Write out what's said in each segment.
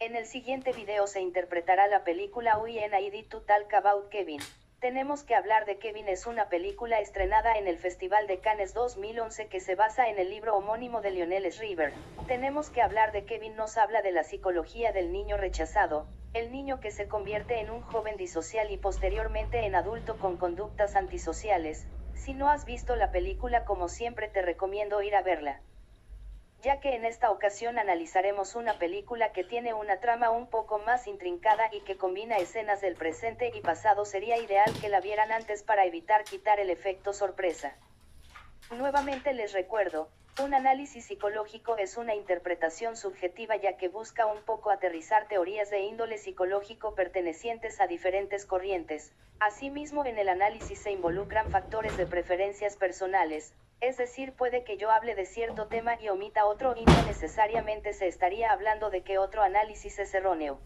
En el siguiente video se interpretará la película We and I Did to Talk About Kevin. Tenemos que hablar de Kevin es una película estrenada en el Festival de Cannes 2011 que se basa en el libro homónimo de Lionel Shriver. Tenemos que hablar de Kevin nos habla de la psicología del niño rechazado, el niño que se convierte en un joven disocial y posteriormente en adulto con conductas antisociales. Si no has visto la película, como siempre te recomiendo ir a verla, ya que en esta ocasión analizaremos una película que tiene una trama un poco más intrincada y que combina escenas del presente y pasado. Sería ideal que la vieran antes para evitar quitar el efecto sorpresa. Nuevamente les recuerdo, un análisis psicológico es una interpretación subjetiva ya que busca un poco aterrizar teorías de índole psicológico pertenecientes a diferentes corrientes. Asimismo, en el análisis se involucran factores de preferencias personales, es decir, puede que yo hable de cierto tema y omita otro y no necesariamente se estaría hablando de que otro análisis es erróneo.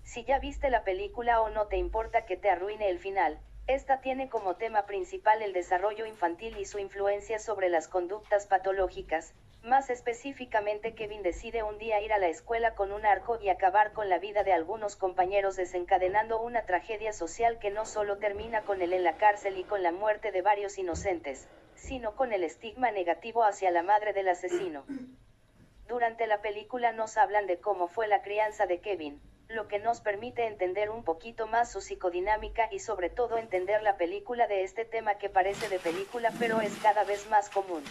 Si ya viste la película o no te importa que te arruine el final, esta tiene como tema principal el desarrollo infantil y su influencia sobre las conductas patológicas. Más específicamente, Kevin decide un día ir a la escuela con un arco y acabar con la vida de algunos compañeros, desencadenando una tragedia social que no solo termina con él en la cárcel y con la muerte de varios inocentes, sino con el estigma negativo hacia la madre del asesino. Durante la película nos hablan de cómo fue la crianza de Kevin, lo que nos permite entender un poquito más su psicodinámica y sobre todo entender la película de este tema que parece de película pero es cada vez más común.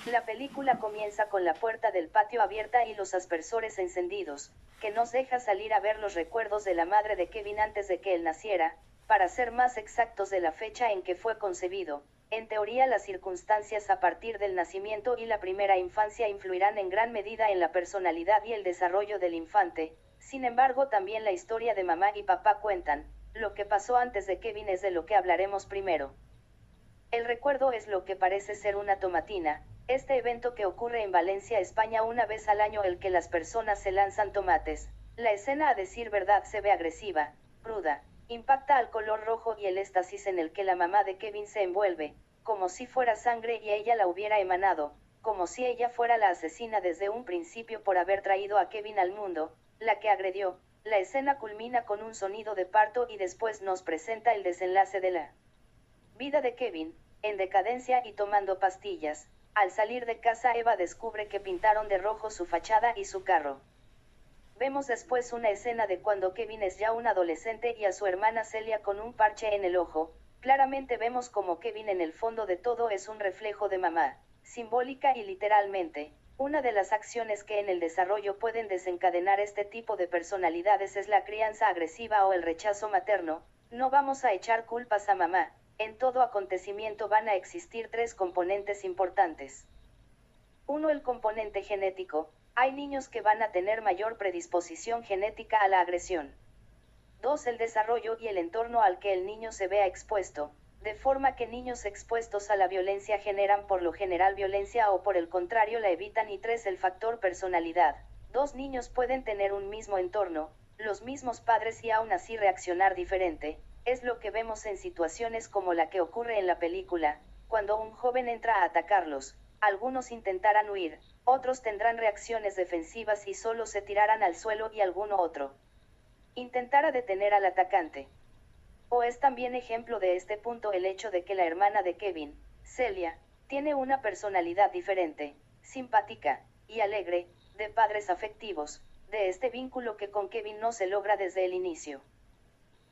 La película comienza con la puerta del patio abierta y los aspersores encendidos, que nos deja salir a ver los recuerdos de la madre de Kevin antes de que él naciera, para ser más exactos de la fecha en que fue concebido. En teoría, las circunstancias a partir del nacimiento y la primera infancia influirán en gran medida en la personalidad y el desarrollo del infante. Sin embargo, también la historia de mamá y papá cuentan. Lo que pasó antes de Kevin es de lo que hablaremos primero. El recuerdo es lo que parece ser una tomatina, este evento que ocurre en Valencia, España, una vez al año, el que las personas se lanzan tomates. La escena, a decir verdad, se ve agresiva, cruda, impacta al color rojo y el éxtasis en el que la mamá de Kevin se envuelve, como si fuera sangre y ella la hubiera emanado, como si ella fuera la asesina desde un principio por haber traído a Kevin al mundo, la que agredió. La escena culmina con un sonido de parto y después nos presenta el desenlace de la vida de Kevin, en decadencia y tomando pastillas. Al salir de casa, Eva descubre que pintaron de rojo su fachada y su carro. Vemos después una escena de cuando Kevin es ya un adolescente y a su hermana Celia con un parche en el ojo. Claramente vemos como Kevin en el fondo de todo es un reflejo de mamá, simbólica y literalmente. Una de las acciones que en el desarrollo pueden desencadenar este tipo de personalidades es la crianza agresiva o el rechazo materno. No vamos a echar culpas a mamá. En todo acontecimiento van a existir tres componentes importantes. 1. El componente genético. Hay niños que van a tener mayor predisposición genética a la agresión. 2. El desarrollo y el entorno al que el niño se vea expuesto, de forma que niños expuestos a la violencia generan por lo general violencia o por el contrario la evitan. Y 3. El factor personalidad. Dos niños pueden tener un mismo entorno, los mismos padres y aún así reaccionar diferente. Es lo que vemos en situaciones como la que ocurre en la película, cuando un joven entra a atacarlos. Algunos intentarán huir, otros tendrán reacciones defensivas y solo se tirarán al suelo y alguno otro intentará detener al atacante. O es también ejemplo de este punto el hecho de que la hermana de Kevin, Celia, tiene una personalidad diferente, simpática y alegre, de padres afectivos, de este vínculo que con Kevin no se logra desde el inicio.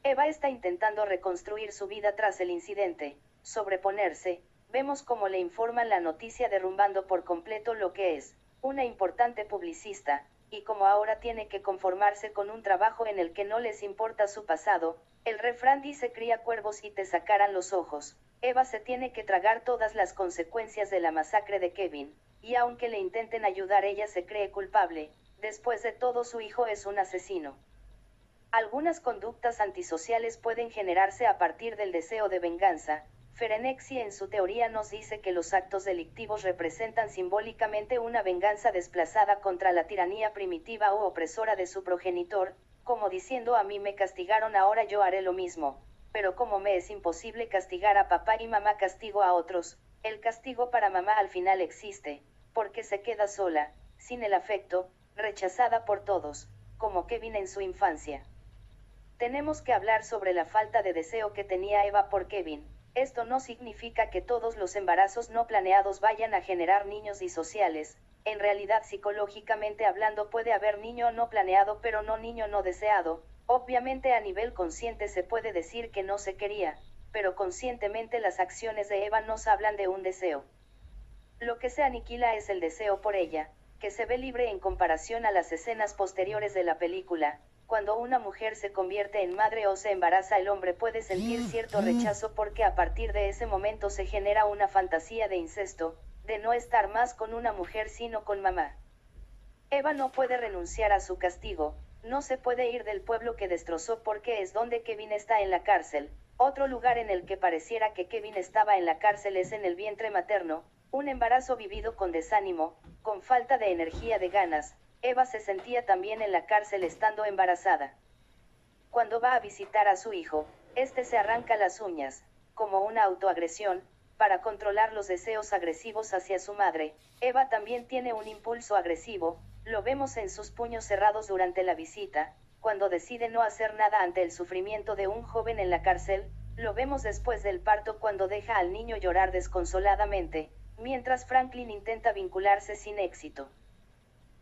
Eva está intentando reconstruir su vida tras el incidente, sobreponerse. Vemos cómo le informan la noticia derrumbando por completo lo que es una importante publicista, y como ahora tiene que conformarse con un trabajo en el que no les importa su pasado. El refrán dice: cría cuervos y te sacarán los ojos. Eva se tiene que tragar todas las consecuencias de la masacre de Kevin, y aunque le intenten ayudar, ella se cree culpable. Después de todo, su hijo es un asesino. Algunas conductas antisociales pueden generarse a partir del deseo de venganza. Ferenczy en su teoría nos dice que los actos delictivos representan simbólicamente una venganza desplazada contra la tiranía primitiva o opresora de su progenitor, como diciendo: a mí me castigaron, ahora yo haré lo mismo. Pero como me es imposible castigar a papá y mamá, castigo a otros. El castigo para mamá al final existe, porque se queda sola, sin el afecto, rechazada por todos. como Kevin en su infancia. Tenemos que hablar sobre la falta de deseo que tenía Eva por Kevin. Esto no significa que todos los embarazos no planeados vayan a generar niños disociales. En realidad, psicológicamente hablando, puede haber niño no planeado pero no niño no deseado. Obviamente a nivel consciente se puede decir que no se quería, pero conscientemente las acciones de Eva nos hablan de un deseo. Lo que se aniquila es el deseo por ella, que se ve libre en comparación a las escenas posteriores de la película. Cuando una mujer se convierte en madre o se embaraza, el hombre puede sentir cierto rechazo porque a partir de ese momento se genera una fantasía de incesto, de no estar más con una mujer sino con mamá. Eva no puede renunciar a su castigo, no se puede ir del pueblo que destrozó porque es donde Kevin está en la cárcel. Otro lugar en el que pareciera que Kevin estaba en la cárcel es en el vientre materno, un embarazo vivido con desánimo, con falta de energía, de ganas. Eva se sentía también en la cárcel estando embarazada. Cuando va a visitar a su hijo, este se arranca las uñas, como una autoagresión, para controlar los deseos agresivos hacia su madre. Eva también tiene un impulso agresivo, lo vemos en sus puños cerrados durante la visita, cuando decide no hacer nada ante el sufrimiento de un joven en la cárcel, lo vemos después del parto cuando deja al niño llorar desconsoladamente, mientras Franklin intenta vincularse sin éxito.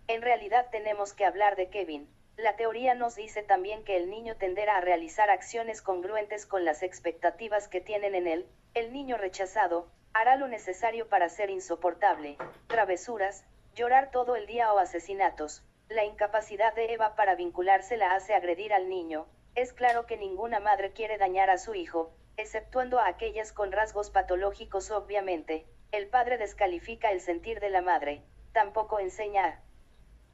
En realidad tenemos que hablar de Kevin. La teoría nos dice también que el niño tenderá a realizar acciones congruentes con las expectativas que tienen en él. El niño rechazado hará lo necesario para ser insoportable, travesuras, llorar todo el día o asesinatos. La incapacidad de Eva para vincularse la hace agredir al niño. Es claro que ninguna madre quiere dañar a su hijo, exceptuando a aquellas con rasgos patológicos obviamente. El padre descalifica el sentir de la madre, tampoco enseña a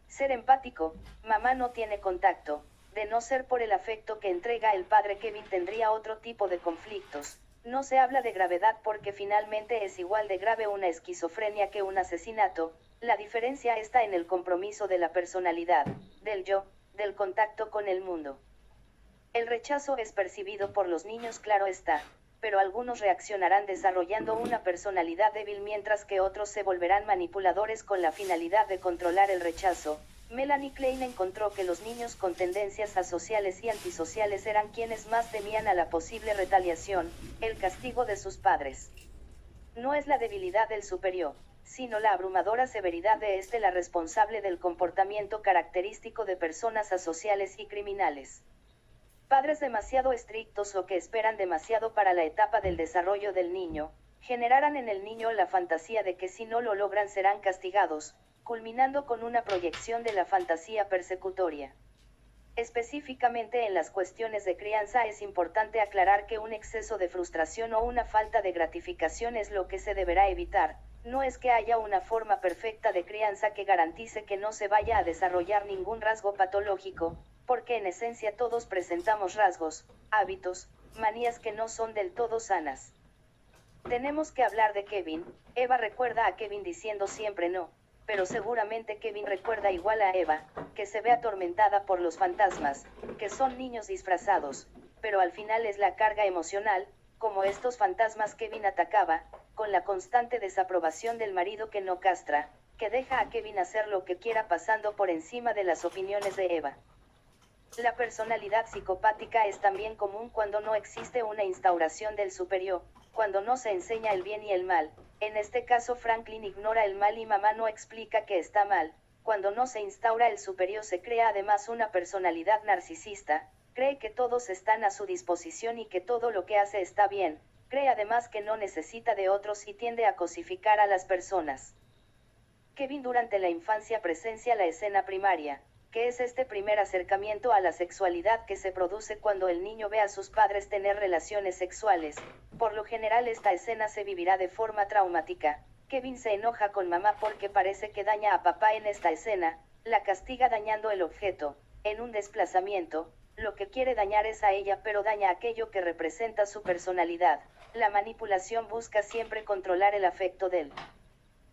ser empático. Mamá no tiene contacto. De no ser por el afecto que entrega el padre, Kevin tendría otro tipo de conflictos. No se habla de gravedad porque finalmente es igual de grave una esquizofrenia que un asesinato. La diferencia está en el compromiso de la personalidad, del yo, del contacto con el mundo. El rechazo es percibido por los niños, claro está, pero algunos reaccionarán desarrollando una personalidad débil mientras que otros se volverán manipuladores con la finalidad de controlar el rechazo. Melanie Klein encontró que los niños con tendencias asociales y antisociales eran quienes más temían a la posible retaliación, el castigo de sus padres. No es la debilidad del superior, sino la abrumadora severidad de este la responsable del comportamiento característico de personas asociales y criminales. Padres demasiado estrictos o que esperan demasiado para la etapa del desarrollo del niño, generarán en el niño la fantasía de que si no lo logran serán castigados, culminando con una proyección de la fantasía persecutoria. Específicamente en las cuestiones de crianza es importante aclarar que un exceso de frustración o una falta de gratificación es lo que se deberá evitar. No es que haya una forma perfecta de crianza que garantice que no se vaya a desarrollar ningún rasgo patológico, porque en esencia todos presentamos rasgos, hábitos, manías que no son del todo sanas. Tenemos que hablar de Kevin. Eva recuerda a Kevin diciendo siempre no, pero seguramente Kevin recuerda igual a Eva, que se ve atormentada por los fantasmas, que son niños disfrazados, pero al final es la carga emocional, como estos fantasmas Kevin atacaba, con la constante desaprobación del marido que no castra, que deja a Kevin hacer lo que quiera pasando por encima de las opiniones de Eva. La personalidad psicopática es también común cuando no existe una instauración del superior, cuando no se enseña el bien y el mal. En este caso Franklin ignora el mal y mamá no explica que está mal. Cuando no se instaura el superior se crea además una personalidad narcisista, cree que todos están a su disposición y que todo lo que hace está bien, cree además que no necesita de otros y tiende a cosificar a las personas. Kevin durante la infancia presencia la escena primaria, que es este primer acercamiento a la sexualidad que se produce cuando el niño ve a sus padres tener relaciones sexuales. Por lo general esta escena se vivirá de forma traumática. Kevin se enoja con mamá porque parece que daña a papá en esta escena, la castiga dañando el objeto, en un desplazamiento, lo que quiere dañar es a ella pero daña aquello que representa su personalidad. La manipulación busca siempre controlar el afecto del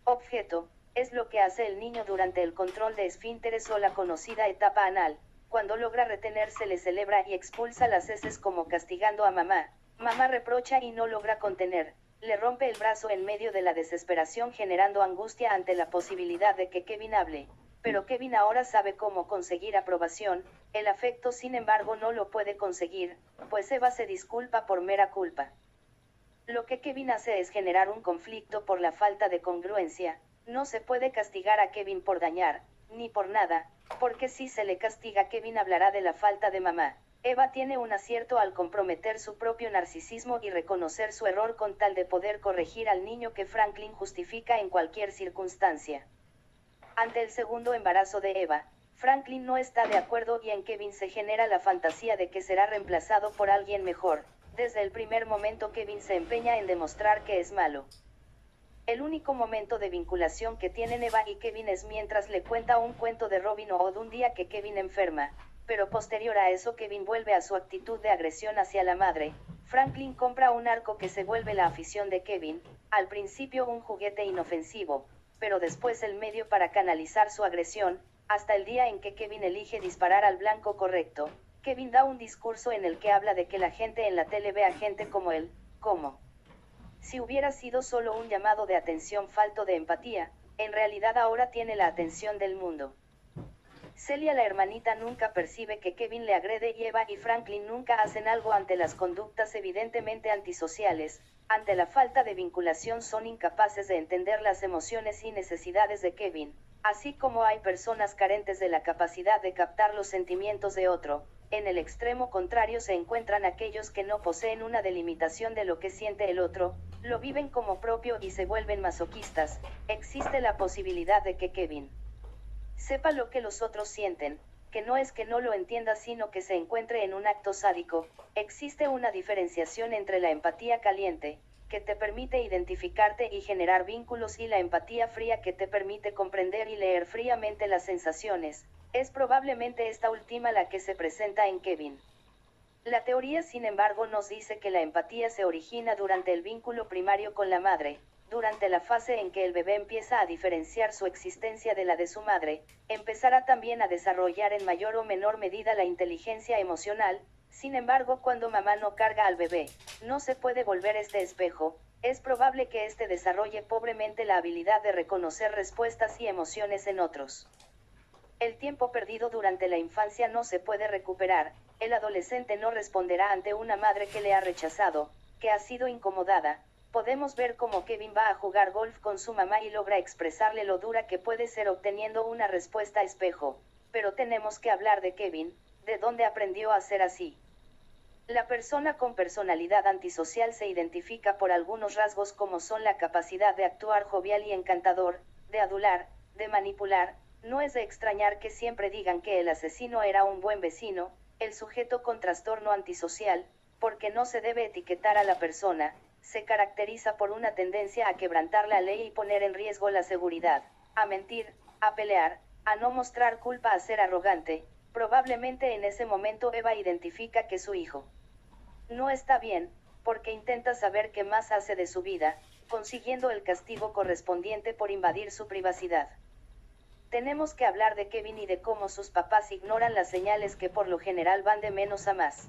objeto. Es lo que hace el niño durante el control de esfínteres o la conocida etapa anal. Cuando logra retenerse le celebra y expulsa las heces como castigando a mamá. Mamá reprocha y no logra contener. Le rompe el brazo en medio de la desesperación generando angustia ante la posibilidad de que Kevin hable. pero Kevin ahora sabe cómo conseguir aprobación, el afecto sin embargo no lo puede conseguir, pues Eva se disculpa por mera culpa. Lo que Kevin hace es generar un conflicto por la falta de congruencia. No se puede castigar a Kevin por dañar, ni por nada, porque si se le castiga Kevin hablará de la falta de mamá. Eva tiene un acierto al comprometer su propio narcisismo y reconocer su error con tal de poder corregir al niño que Franklin justifica en cualquier circunstancia. Ante el segundo embarazo de Eva, Franklin no está de acuerdo y en Kevin se genera la fantasía de que será reemplazado por alguien mejor. Desde el primer momento Kevin se empeña en demostrar que es malo. El único momento de vinculación que tienen Eva y Kevin es mientras le cuenta un cuento de Robin Hood un día que Kevin enferma, pero posterior a eso Kevin vuelve a su actitud de agresión hacia la madre. Franklin compra un arco que se vuelve la afición de Kevin, al principio un juguete inofensivo, pero después el medio para canalizar su agresión, hasta el día en que Kevin elige disparar al blanco correcto. Kevin da un discurso en el que habla de que la gente en la tele ve a gente como él, como si hubiera sido solo un llamado de atención falto de empatía, en realidad ahora tiene la atención del mundo. Celia la hermanita nunca percibe que Kevin le agrede y Eva y Franklin nunca hacen algo ante las conductas evidentemente antisociales. Ante la falta de vinculación son incapaces de entender las emociones y necesidades de Kevin, así como hay personas carentes de la capacidad de captar los sentimientos de otro. En el extremo contrario se encuentran aquellos que no poseen una delimitación de lo que siente el otro, lo viven como propio y se vuelven masoquistas. Existe la posibilidad de que Kevin sepa lo que los otros sienten, que no es que no lo entienda sino que se encuentre en un acto sádico. Existe una diferenciación entre la empatía caliente, que te permite identificarte y generar vínculos, y la empatía fría que te permite comprender y leer fríamente las sensaciones. Es probablemente esta última la que se presenta en Kevin. La teoría, sin embargo, nos dice que la empatía se origina durante el vínculo primario con la madre, durante la fase en que el bebé empieza a diferenciar su existencia de la de su madre. Empezará también a desarrollar en mayor o menor medida la inteligencia emocional. Sin embargo, cuando mamá no carga al bebé, no se puede volver este espejo. Es probable que éste desarrolle pobremente la habilidad de reconocer respuestas y emociones en otros. El tiempo perdido durante la infancia no se puede recuperar. El adolescente no responderá ante una madre que le ha rechazado, que ha sido incomodada. Podemos ver cómo Kevin va a jugar golf con su mamá y logra expresarle lo dura que puede ser obteniendo una respuesta espejo. Pero tenemos que hablar de Kevin, de dónde aprendió a ser así. La persona con personalidad antisocial se identifica por algunos rasgos como son la capacidad de actuar jovial y encantador, de adular, de manipular. No es de extrañar que siempre digan que el asesino era un buen vecino. El sujeto con trastorno antisocial, porque no se debe etiquetar a la persona, se caracteriza por una tendencia a quebrantar la ley y poner en riesgo la seguridad, a mentir, a pelear, a no mostrar culpa, a ser arrogante. Probablemente en ese momento Eva identifica que su hijo no está bien, porque intenta saber qué más hace de su vida, consiguiendo el castigo correspondiente por invadir su privacidad. Tenemos que hablar de Kevin y de cómo sus papás ignoran las señales que por lo general van de menos a más.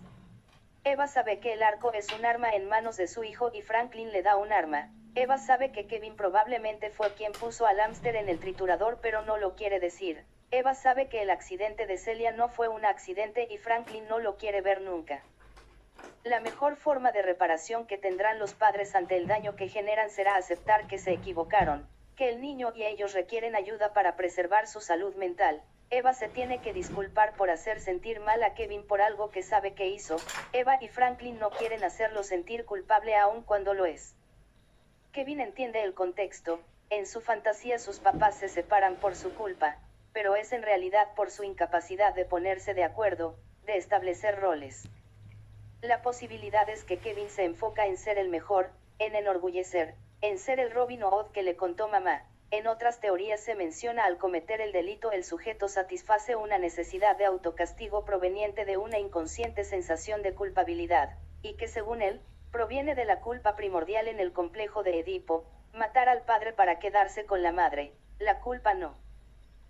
Eva sabe que el arco es un arma en manos de su hijo y Franklin le da un arma. Eva sabe que Kevin probablemente fue quien puso al hámster en el triturador, pero no lo quiere decir. Eva sabe que el accidente de Celia no fue un accidente y Franklin no lo quiere ver nunca. La mejor forma de reparación que tendrán los padres ante el daño que generan será aceptar que se equivocaron, que el niño y ellos requieren ayuda para preservar su salud mental. Eva se tiene que disculpar por hacer sentir mal a Kevin por algo que sabe que hizo. Eva y Franklin no quieren hacerlo sentir culpable aun cuando lo es. Kevin entiende el contexto. En su fantasía sus papás se separan por su culpa, pero es en realidad por su incapacidad de ponerse de acuerdo, de establecer roles. La posibilidad es que Kevin se enfoca en ser el mejor, en enorgullecer, en ser el Robin Hood que le contó mamá. En otras teorías se menciona al cometer el delito el sujeto satisface una necesidad de autocastigo proveniente de una inconsciente sensación de culpabilidad, y que según él, proviene de la culpa primordial en el complejo de Edipo, matar al padre para quedarse con la madre. La culpa no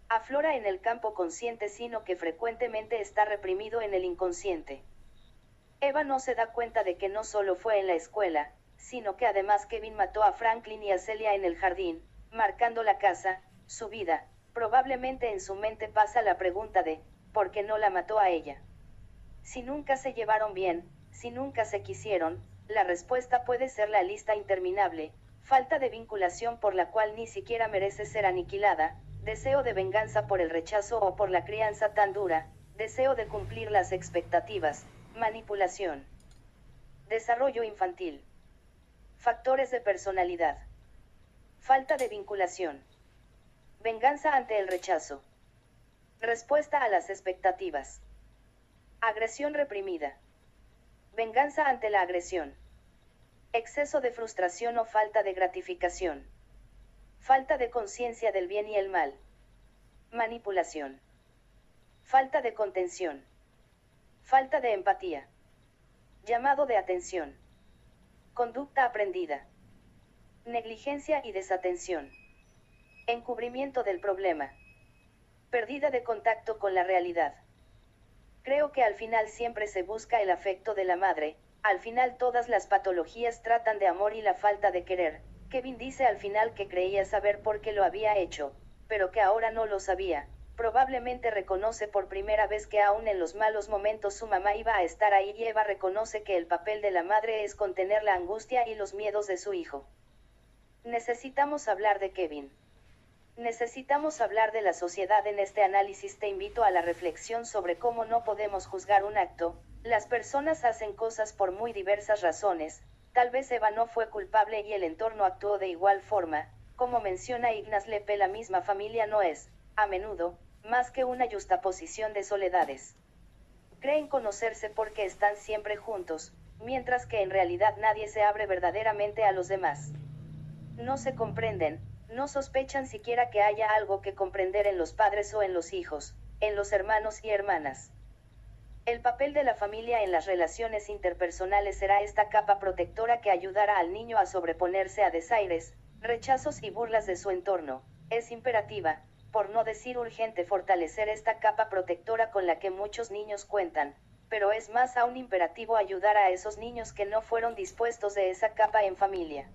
aflora en el campo consciente sino que frecuentemente está reprimido en el inconsciente. Eva no se da cuenta de que no solo fue en la escuela, sino que además Kevin mató a Franklin y a Celia en el jardín, marcando la casa, su vida, Probablemente en su mente pasa la pregunta de, ¿por qué no la mató a ella? Si nunca se llevaron bien, si nunca se quisieron, la respuesta puede ser la lista interminable: falta de vinculación por la cual ni siquiera merece ser aniquilada, deseo de venganza por el rechazo o por la crianza tan dura, deseo de cumplir las expectativas, manipulación. Desarrollo infantil. Factores de personalidad. Falta de vinculación. Venganza ante el rechazo. Respuesta a las expectativas. Agresión reprimida. Venganza ante la agresión. Exceso de frustración o falta de gratificación. Falta de conciencia del bien y el mal. Manipulación. Falta de contención. Falta de empatía. Llamado de atención. Conducta aprendida. Negligencia y desatención. Encubrimiento del problema. Pérdida de contacto con la realidad. Creo que al final siempre se busca el afecto de la madre, al final todas las patologías tratan de amor y la falta de querer. Kevin dice al final que creía saber por qué lo había hecho, pero que ahora no lo sabía. Probablemente reconoce por primera vez que aún en los malos momentos su mamá iba a estar ahí, y Eva reconoce que el papel de la madre es contener la angustia y los miedos de su hijo. Necesitamos hablar de Kevin. Necesitamos hablar de la sociedad en este análisis. Te invito a la reflexión sobre cómo no podemos juzgar un acto. Las personas hacen cosas por muy diversas razones. Tal vez Eva no fue culpable y el entorno actuó de igual forma. Como menciona Ignaz Lepe, la misma familia no es, a menudo, más que una yuxtaposición de soledades. Creen conocerse porque están siempre juntos, mientras que en realidad nadie se abre verdaderamente a los demás. No se comprenden, no sospechan siquiera que haya algo que comprender en los padres o en los hijos, en los hermanos y hermanas. El papel de la familia en las relaciones interpersonales será esta capa protectora que ayudará al niño a sobreponerse a desaires, rechazos y burlas de su entorno. Es imperativa, por no decir urgente, fortalecer esta capa protectora con la que muchos niños cuentan, pero es más aún imperativo ayudar a esos niños que no fueron dispuestos de esa capa en familia.